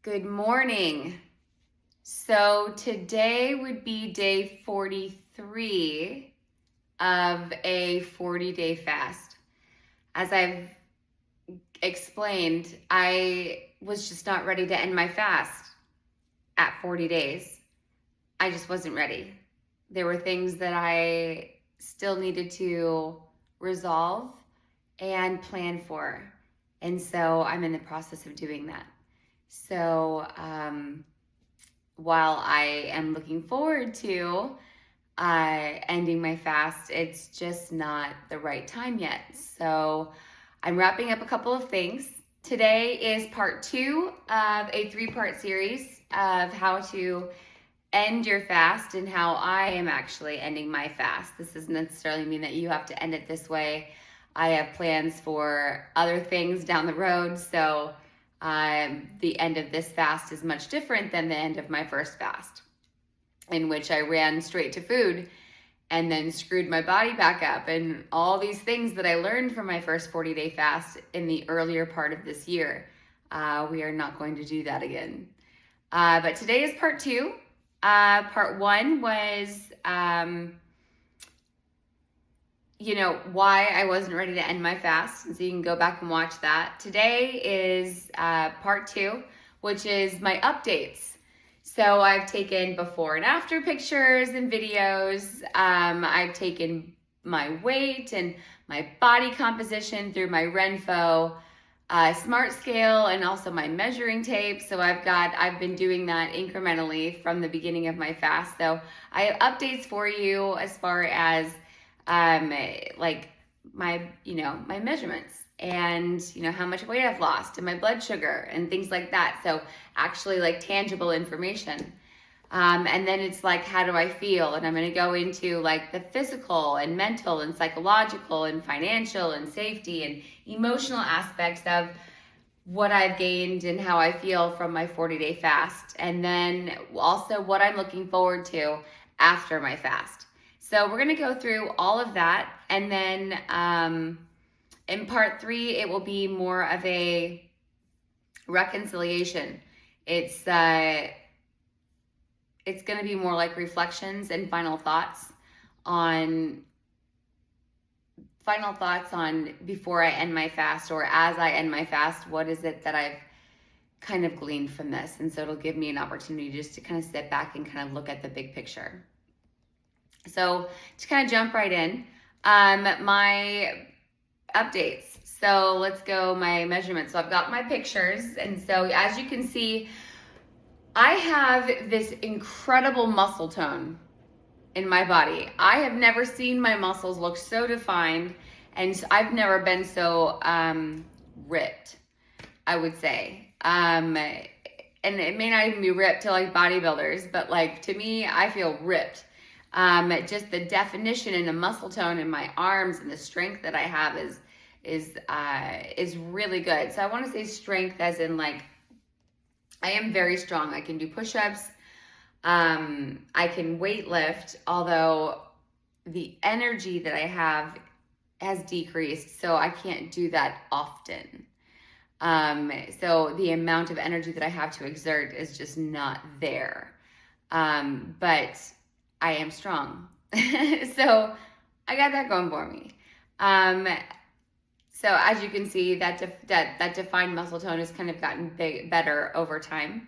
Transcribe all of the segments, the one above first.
Good morning. So today would be day 43 of a 40-day fast. As I've explained, I was just not ready to end my fast at 40 days. I just wasn't ready. There were things that I still needed to resolve and plan for. And so I'm in the process of doing that. So, while I am looking forward to ending my fast, it's just not the right time yet. So I'm wrapping up a couple of things. Today is part 2 of a 3-part series of how to end your fast and how I am actually ending my fast. This doesn't necessarily mean that you have to end it this way. I have plans for other things down the road, so the end of this fast is much different than the end of my first fast, in which I ran straight to food and then screwed my body back up, and all these things that I learned from my first 40-day fast in the earlier part of this year. We are not going to do that again. But today is part 2. Part 1 was why I wasn't ready to end my fast. And so you can go back and watch that. Today is part 2, which is my updates. So I've taken before and after pictures and videos. I've taken my weight and my body composition through my Renpho smart scale and also my measuring tape. So I've been doing that incrementally from the beginning of my fast. So I have updates for you as far as like my measurements and how much weight I've lost and my blood sugar and things like that. So actually like tangible information. And then it's like, how do I feel? And I'm going to go into like the physical and mental and psychological and financial and safety and emotional aspects of what I've gained and how I feel from my 40-day fast. And then also what I'm looking forward to after my fast. So we're going to go through all of that. And then in part 3, it will be more of a reconciliation. It's going to be more like reflections and final thoughts on before I end my fast, or as I end my fast, what is it that I've kind of gleaned from this? And so it'll give me an opportunity just to kind of sit back and kind of look at the big picture. So to kind of jump right in, my updates. So let's go my measurements. So I've got my pictures. And so as you can see, I have this incredible muscle tone in my body. I have never seen my muscles look so defined, and I've never been so ripped, I would say. And it may not even be ripped to like bodybuilders, but like to me, I feel ripped. Just the definition and the muscle tone in my arms and the strength that I have is really good. So I want to say strength as in like, I am very strong. I can do push-ups. I can weight lift, although the energy that I have has decreased, so I can't do that often. So the amount of energy that I have to exert is just not there. But I am strong. So I got that going for me. So as you can see, that defined muscle tone has kind of gotten better over time.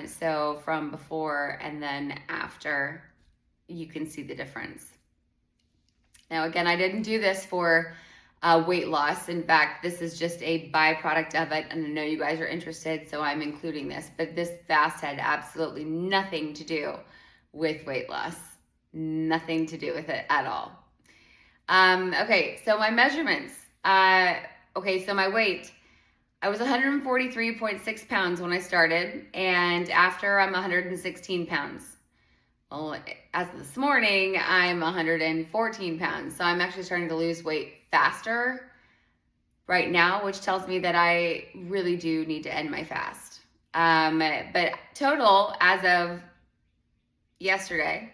So from before and then after, you can see the difference. Now, again, I didn't do this for weight loss. In fact, this is just a byproduct of it. And I know you guys are interested, so I'm including this. But this fast had absolutely nothing to do with weight loss. Nothing to do with it at all. Okay, so my measurements. So my weight, I was 143.6 pounds when I started, and after I'm 116 pounds. Well, as of this morning, I'm 114 pounds. So I'm actually starting to lose weight faster right now, which tells me that I really do need to end my fast. But total, as of yesterday,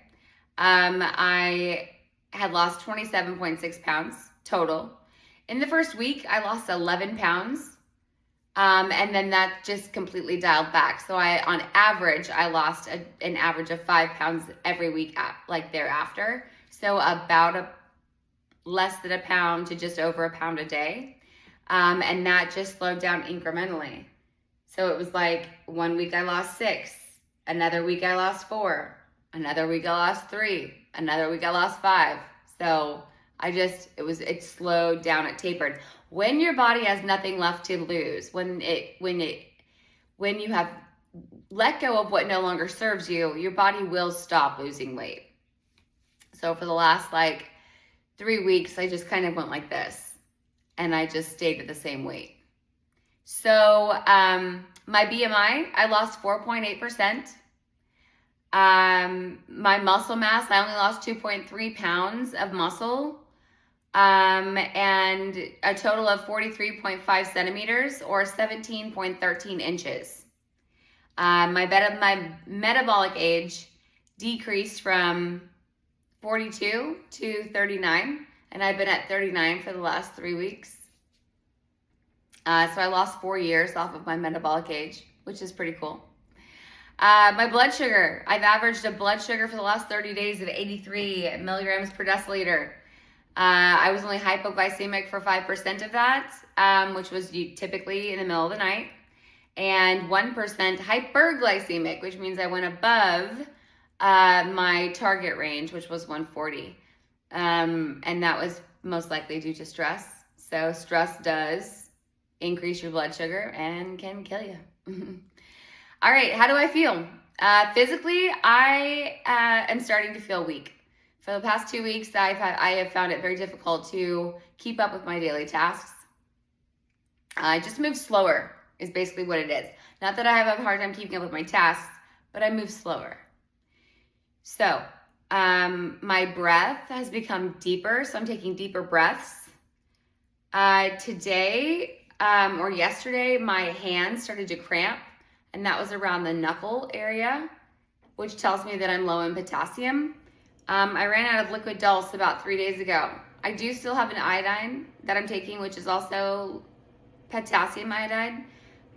I had lost 27.6 pounds total. In the first week, I lost 11 pounds And then that just completely dialed back. So on average, I lost an average of 5 pounds every week, like thereafter. So about less than a pound to just over a pound a day. And that just slowed down incrementally. So it was like 1 week I lost 6, another week I lost 4, another week I lost 3, another week I lost 5. So it slowed down, it tapered. When your body has nothing left to lose, when you have let go of what no longer serves you, your body will stop losing weight. So for the last 3 weeks, I just kind of went like this, and I just stayed at the same weight. So my BMI, I lost 4.8%. My muscle mass, I only lost 2.3 pounds of muscle, and a total of 43.5 centimeters or 17.13 inches. My metabolic age decreased from 42 to 39, and I've been at 39 for the last 3 weeks. So I lost 4 years off of my metabolic age, which is pretty cool. My blood sugar, I've averaged a blood sugar for the last 30 days of 83 milligrams per deciliter. I was only hypoglycemic for 5% of that, which was typically in the middle of the night, and 1% hyperglycemic, which means I went above my target range, which was 140. And that was most likely due to stress. So stress does increase your blood sugar and can kill you. All right, how do I feel? Physically, I am starting to feel weak. For the past 2 weeks, I have found it very difficult to keep up with my daily tasks. I just move slower is basically what it is. Not that I have a hard time keeping up with my tasks, but I move slower. So my breath has become deeper, so I'm taking deeper breaths. Today or yesterday, my hands started to cramp, and that was around the knuckle area, which tells me that I'm low in potassium. I ran out of liquid Dulse about 3 days ago. I do still have an iodine that I'm taking, which is also potassium iodide,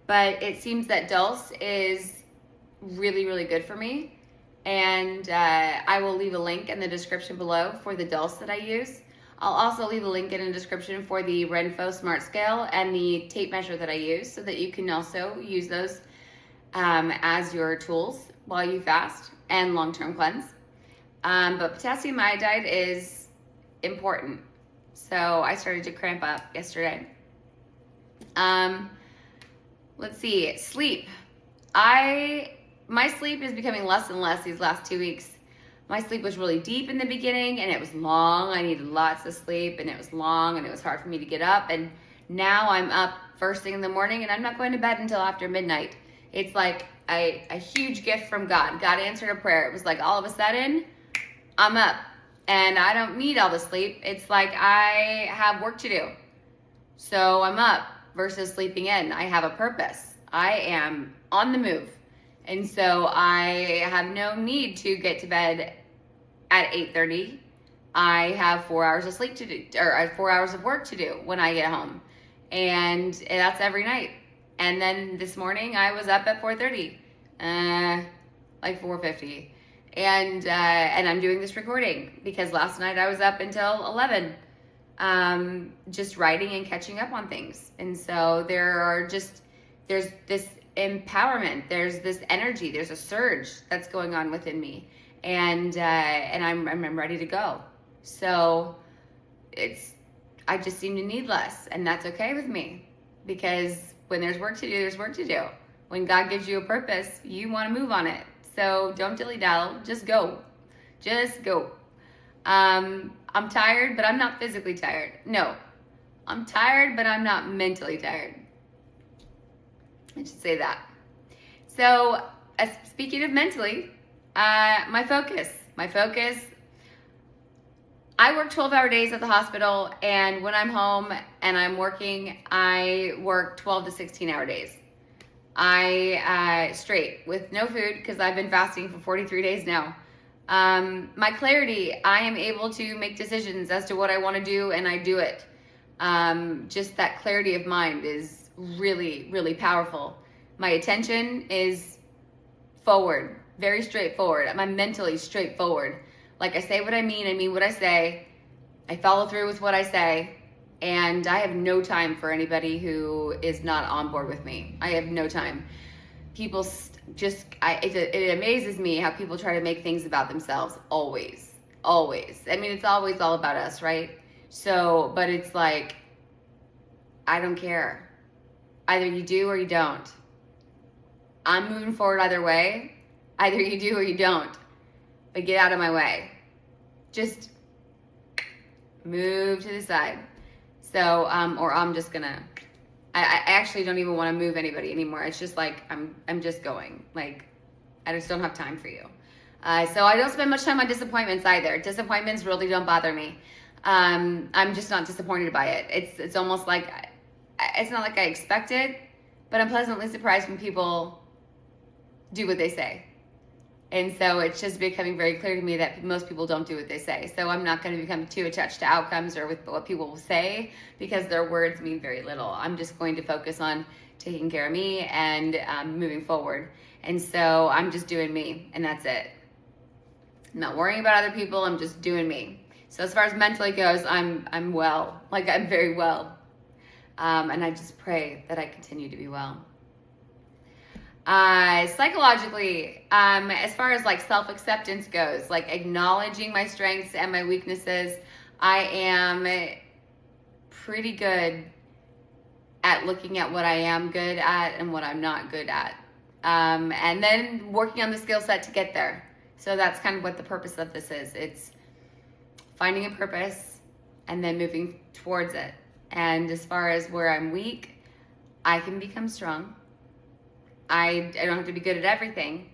but it seems that Dulse is really, really good for me. And I will leave a link in the description below for the Dulse that I use. I'll also leave a link in the description for the Renpho Smart Scale and the tape measure that I use, so that you can also use those as your tools while you fast and long-term cleanse. But potassium iodide is important. So I started to cramp up yesterday. Let's see, sleep. My sleep is becoming less and less these last 2 weeks. My sleep was really deep in the beginning, and it was long. I needed lots of sleep, and it was long, and it was hard for me to get up. And now I'm up first thing in the morning, and I'm not going to bed until after midnight. It's like a huge gift from God. God answered a prayer. It was like all of a sudden, I'm up, and I don't need all the sleep. It's like I have work to do. So I'm up versus sleeping in. I have a purpose. I am on the move. And so I have no need to get to bed at 8:30. I have 4 hours of sleep to do, or 4 hours of work to do when I get home. And that's every night. And then this morning I was up at 4:30, like 4:50. And I'm doing this recording because last night I was up until 11, just writing and catching up on things. And so there's this empowerment, there's this energy, there's a surge that's going on within me, and I'm ready to go. So I just seem to need less, and that's okay with me, because when there's work to do, there's work to do. When God gives you a purpose, you want to move on it. So don't dilly-dally, just go. I'm tired, but I'm not physically tired. No, I'm tired, but I'm not mentally tired. I should say that. So speaking of mentally, my focus, I work 12-hour days at the hospital, and when I'm home and I'm working, I work 12 to 16-hour days. I straight with no food, because I've been fasting for 43 days now. My clarity, I am able to make decisions as to what I want to do, and I do it. Just that clarity of mind is really, really powerful. My attention is forward, very straightforward. I'm mentally straightforward. Like, I say what I mean what I say. I follow through with what I say. And I have no time for anybody who is not on board with me. I have no time. People it amazes me how people try to make things about themselves. Always. I mean, it's always all about us, right? So, but it's like, I don't care. Either you do or you don't. I'm moving forward either way. Either you do or you don't. But get out of my way. Just move to the side. So, or I'm just gonna, I actually don't even want to move anybody anymore. It's just like, I'm just going. Like, I just don't have time for you. So I don't spend much time on disappointments either. Disappointments really don't bother me. I'm just not disappointed by it. It's almost like, it's not like I expected, but I'm pleasantly surprised when people do what they say. And so it's just becoming very clear to me that most people don't do what they say. So I'm not going to become too attached to outcomes or with what people will say, because their words mean very little. I'm just going to focus on taking care of me and moving forward. And so I'm just doing me, and that's it. I'm not worrying about other people. I'm just doing me. So as far as mentally goes, I'm well. Like, I'm very well. And I just pray that I continue to be well. Psychologically, as far as like self-acceptance goes, like acknowledging my strengths and my weaknesses, I am pretty good at looking at what I am good at and what I'm not good at. And then working on the skill set to get there. So that's kind of what the purpose of this is. It's finding a purpose and then moving towards it. And as far as where I'm weak, I can become strong. I don't have to be good at everything,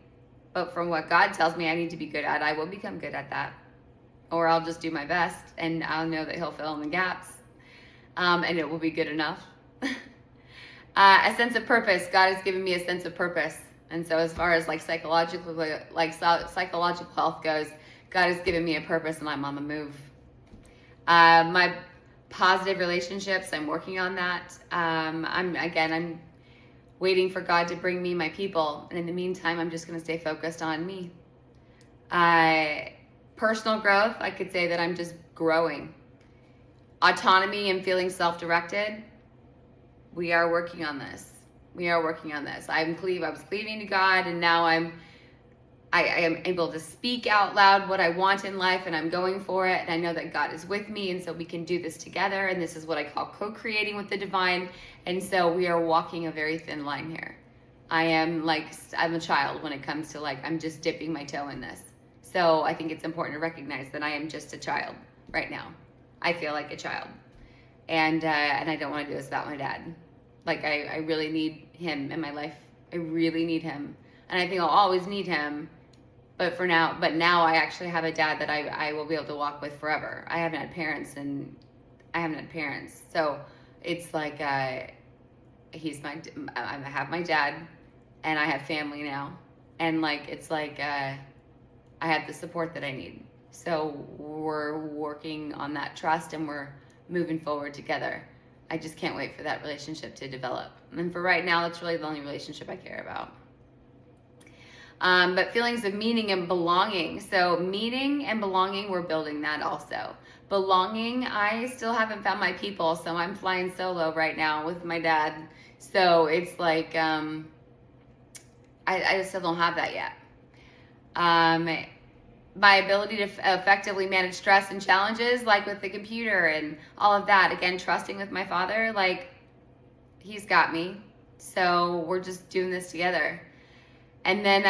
but from what God tells me I need to be good at, I will become good at that. Or I'll just do my best, and I'll know that He'll fill in the gaps, and it will be good enough. A sense of purpose. God has given me a sense of purpose. And so as far as like psychological health goes, God has given me a purpose, and I'm on the move. My positive relationships, I'm working on that. I'm waiting for God to bring me my people. And in the meantime, I'm just going to stay focused on me. Personal growth, I could say that I'm just growing. Autonomy and feeling self-directed, we are working on this. I was cleaving to God, and now I am able to speak out loud what I want in life, and I'm going for it. And I know that God is with me, and so we can do this together. And this is what I call co-creating with the divine. And so we are walking a very thin line here. I'm a child when it comes to I'm just dipping my toe in this. So I think it's important to recognize that I am just a child right now. I feel like a child. And I don't want to do this without my dad. I really need him in my life. I really need him. And I think I'll always need him. But now I actually have a dad that I will be able to walk with forever. I haven't had parents. So it's like, I have my dad, and I have family now. And I have the support that I need. So we're working on that trust, and we're moving forward together. I just can't wait for that relationship to develop. And for right now, that's really the only relationship I care about. But feelings of meaning and belonging. So meaning and belonging, we're building that also. Belonging, I still haven't found my people, so I'm flying solo right now with my dad. So it's like, I still don't have that yet. My ability to effectively manage stress and challenges, like with the computer and all of that. Again, trusting with my father, he's got me. So we're just doing this together. And then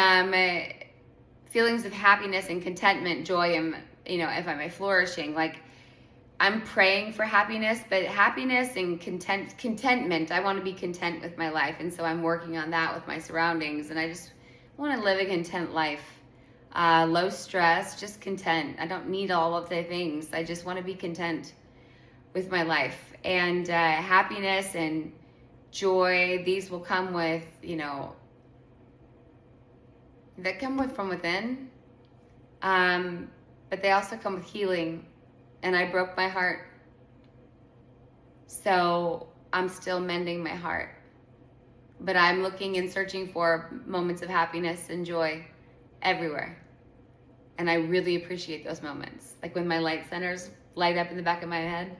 feelings of happiness and contentment, joy, and, if I'm flourishing, I'm praying for happiness, but happiness and contentment, I want to be content with my life. And so I'm working on that with my surroundings. And I just want to live a content life. Low stress, just content. I don't need all of the things. I just want to be content with my life. And happiness and joy, these will come with, that come from within. But they also come with healing. And I broke my heart. So I'm still mending my heart. but I'm looking and searching for moments of happiness and joy everywhere. And I really appreciate those moments. Like when my light centers light up in the back of my head,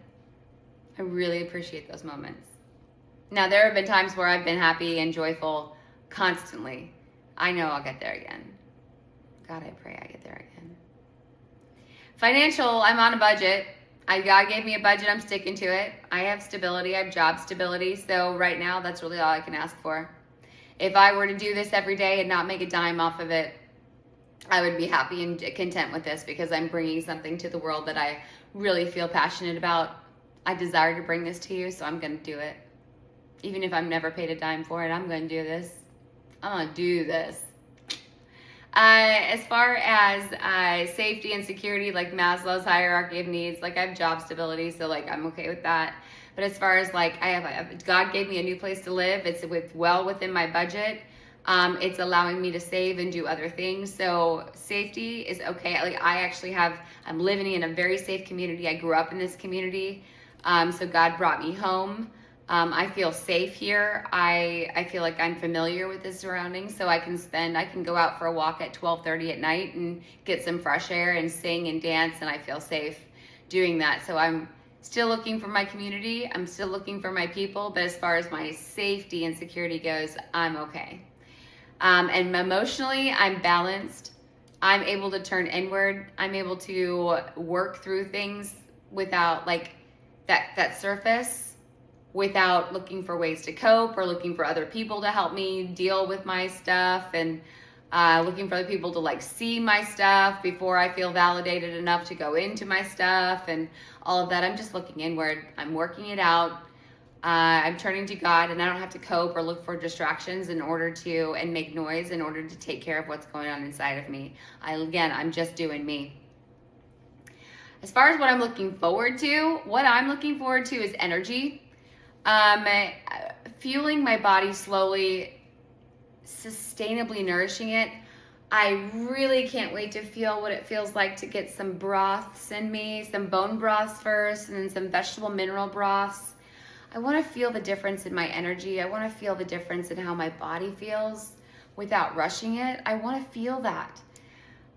I really appreciate those moments. Now, there have been times where I've been happy and joyful constantly. I know I'll get there again. God, I pray I get there again. Financial, I'm on a budget. God gave me a budget, I'm sticking to it. I have stability, I have job stability. So right now, that's really all I can ask for. If I were to do this every day and not make a dime off of it, I would be happy and content with this, because I'm bringing something to the world that I really feel passionate about. I desire to bring this to you, so I'm going to do it. Even if I'm never paid a dime for it, I'm going to do this. I'm going to do this. As far as safety and security, like Maslow's hierarchy of needs, like I have job stability, so like I'm okay with that. But as far as like God gave me a new place to live. It's well within my budget. It's allowing me to save and do other things. So safety is okay. Like I'm living in a very safe community. I grew up in this community. So God brought me home. I feel safe here. I feel like I'm familiar with the surroundings, so I can go out for a walk at 12:30 at night and get some fresh air and sing and dance, and I feel safe doing that. So I'm still looking for my community. I'm still looking for my people, but as far as my safety and security goes, I'm okay. And emotionally, I'm balanced. I'm able to turn inward. I'm able to work through things without like that surface, without looking for ways to cope or looking for other people to help me deal with my stuff, and looking for other people to like see my stuff before I feel validated enough to go into my stuff and all of that. I'm just looking inward. I'm working it out. I'm turning to God, and I don't have to cope or look for distractions and make noise in order to take care of what's going on inside of me. I'm just doing me. As far as what I'm looking forward to is energy. Fueling my body slowly, sustainably nourishing it. I really can't wait to feel what it feels like to get some broths in me, some bone broths first, and then some vegetable mineral broths. I want to feel the difference in my energy. I want to feel the difference in how my body feels without rushing it. I want to feel that.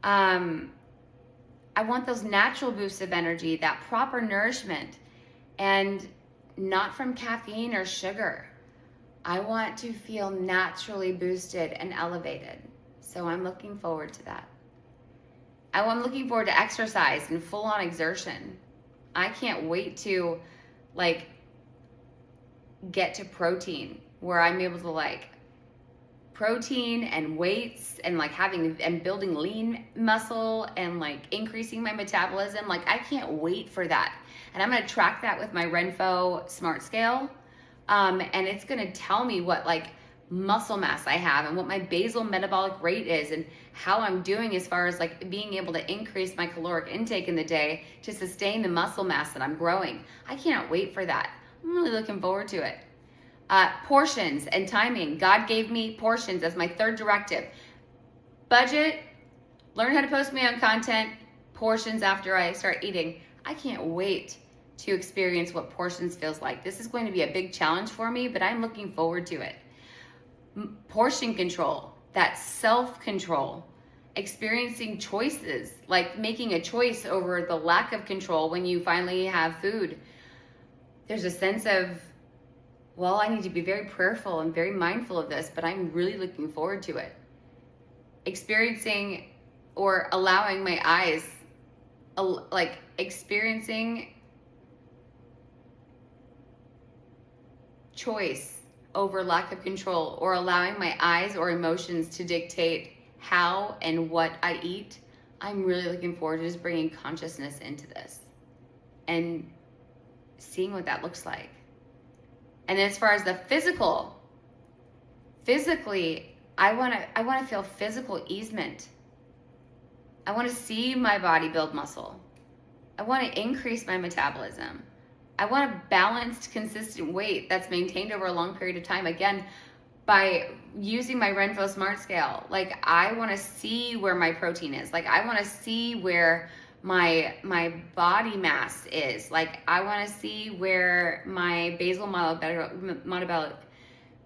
I want those natural boosts of energy, that proper nourishment, and not from caffeine or sugar. I want to feel naturally boosted and elevated. So I'm looking forward to that. I'm looking forward to exercise and full-on exertion. I can't wait to get to protein, where I'm able to protein and weights and building lean muscle and increasing my metabolism. I can't wait for that. And I'm going to track that with my Renpho Smart Scale. And it's going to tell me what muscle mass I have and what my basal metabolic rate is and how I'm doing as far as being able to increase my caloric intake in the day to sustain the muscle mass that I'm growing. I can't wait for that. I'm really looking forward to it. Portions and timing. God gave me portions as my third directive. Budget, learn how to post me on content, portions after I start eating. I can't wait to experience what portions feels like. This is going to be a big challenge for me, but I'm looking forward to it. Portion control, that self-control, experiencing choices, like making a choice over the lack of control when you finally have food. There's a sense of, well, I need to be very prayerful and very mindful of this, but I'm really looking forward to it. Experiencing or allowing my eyes, experiencing choice over lack of control, or allowing my eyes or emotions to dictate how and what I eat. I'm really looking forward to just bringing consciousness into this and seeing what that looks like. And as far as the physically, I want to feel physical easement. I want to see my body build muscle. I want to increase my metabolism. I want a balanced, consistent weight that's maintained over a long period of time. Again, by using my Renpho Smart Scale, I want to see where my protein is. I want to see where my body mass is. I want to see where my basal metabolic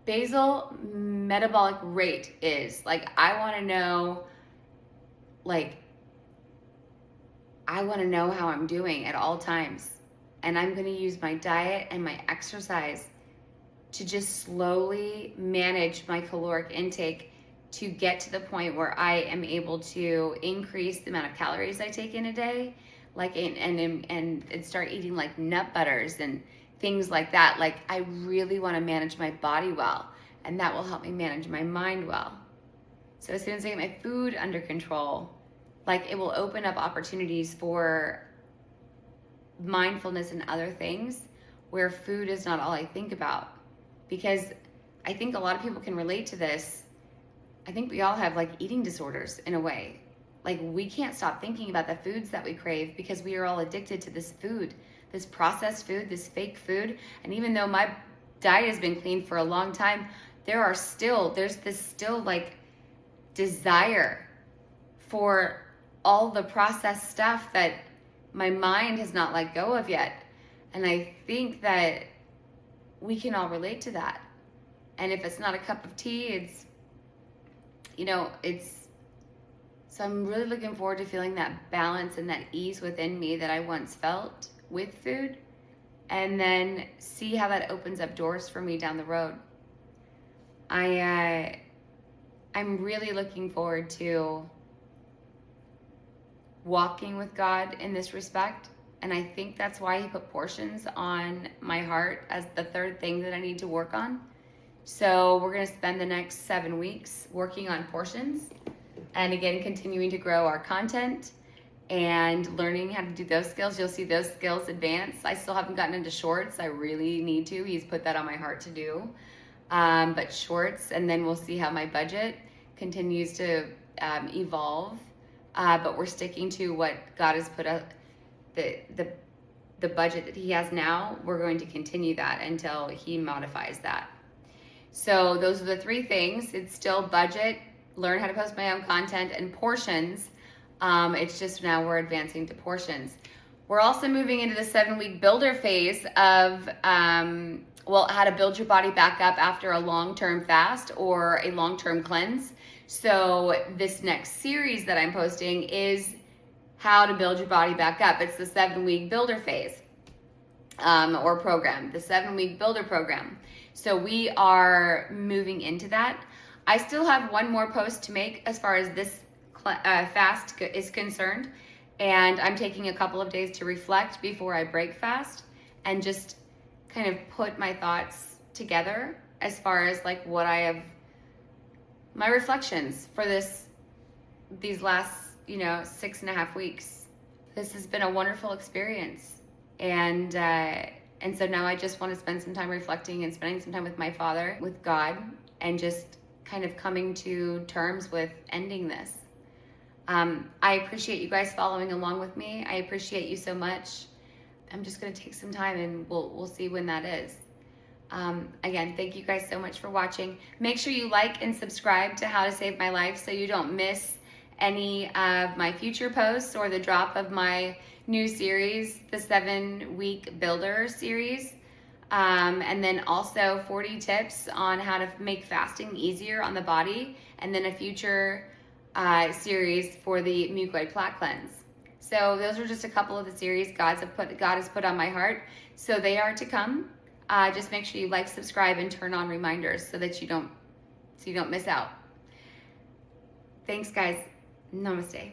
basal metabolic rate is. Like, I want to know, like, I want to know how I'm doing at all times. And I'm going to use my diet and my exercise to just slowly manage my caloric intake to get to the point where I am able to increase the amount of calories I take in a day, like and start eating like nut butters and things like that. Like, I really want to manage my body well, and that will help me manage my mind well. So as soon as I get my food under control, like, it will open up opportunities for mindfulness and other things where food is not all I think about. Because I think a lot of people can relate to this. I think we all have like eating disorders in a way. Like, we can't stop thinking about the foods that we crave because we are all addicted to this food, this processed food, this fake food. And even though my diet has been clean for a long time, there's this still like desire for all the processed stuff that my mind has not let go of yet. And I think that we can all relate to that. And if it's not a cup of tea, it's, so I'm really looking forward to feeling that balance and that ease within me that I once felt with food, and then see how that opens up doors for me down the road. I'm really looking forward to walking with God in this respect. And I think that's why he put portions on my heart as the third thing that I need to work on. So we're going to spend the next 7 weeks working on portions, and again, continuing to grow our content and learning how to do those skills. You'll see those skills advance. I still haven't gotten into shorts. I really need to. He's put that on my heart to do. But shorts, and then we'll see how my budget continues to evolve. But we're sticking to what God has put up, the budget that he has now. We're going to continue that until he modifies that. So those are the 3 things. It's still budget, learn how to post my own content, and portions. It's just now we're advancing to portions. We're also moving into the 7-week builder phase of, how to build your body back up after a long-term fast or a long-term cleanse. So this next series that I'm posting is how to build your body back up. It's the 7-week builder phase or program, the 7-week builder program. So we are moving into that. I still have one more post to make as far as this fast is concerned. And I'm taking a couple of days to reflect before I break fast and just kind of put my thoughts together as far as like what I have, my reflections for these last, 6.5 weeks. This has been a wonderful experience. And so now I just want to spend some time reflecting and spending some time with my Father, with God, and just kind of coming to terms with ending this. I appreciate you guys following along with me. I appreciate you so much. I'm just going to take some time, and we'll see when that is. Again, thank you guys so much for watching. Make sure you like and subscribe to How to Save My Life so you don't miss any of my future posts or the drop of my new series, the 7-week builder series. And then also 40 tips on how to make fasting easier on the body, and then a future series for the mucoid plaque cleanse. So those are just a couple of the series God has put on my heart. So they are to come. Just make sure you like, subscribe, and turn on reminders so that you don't miss out. Thanks, guys. Namaste.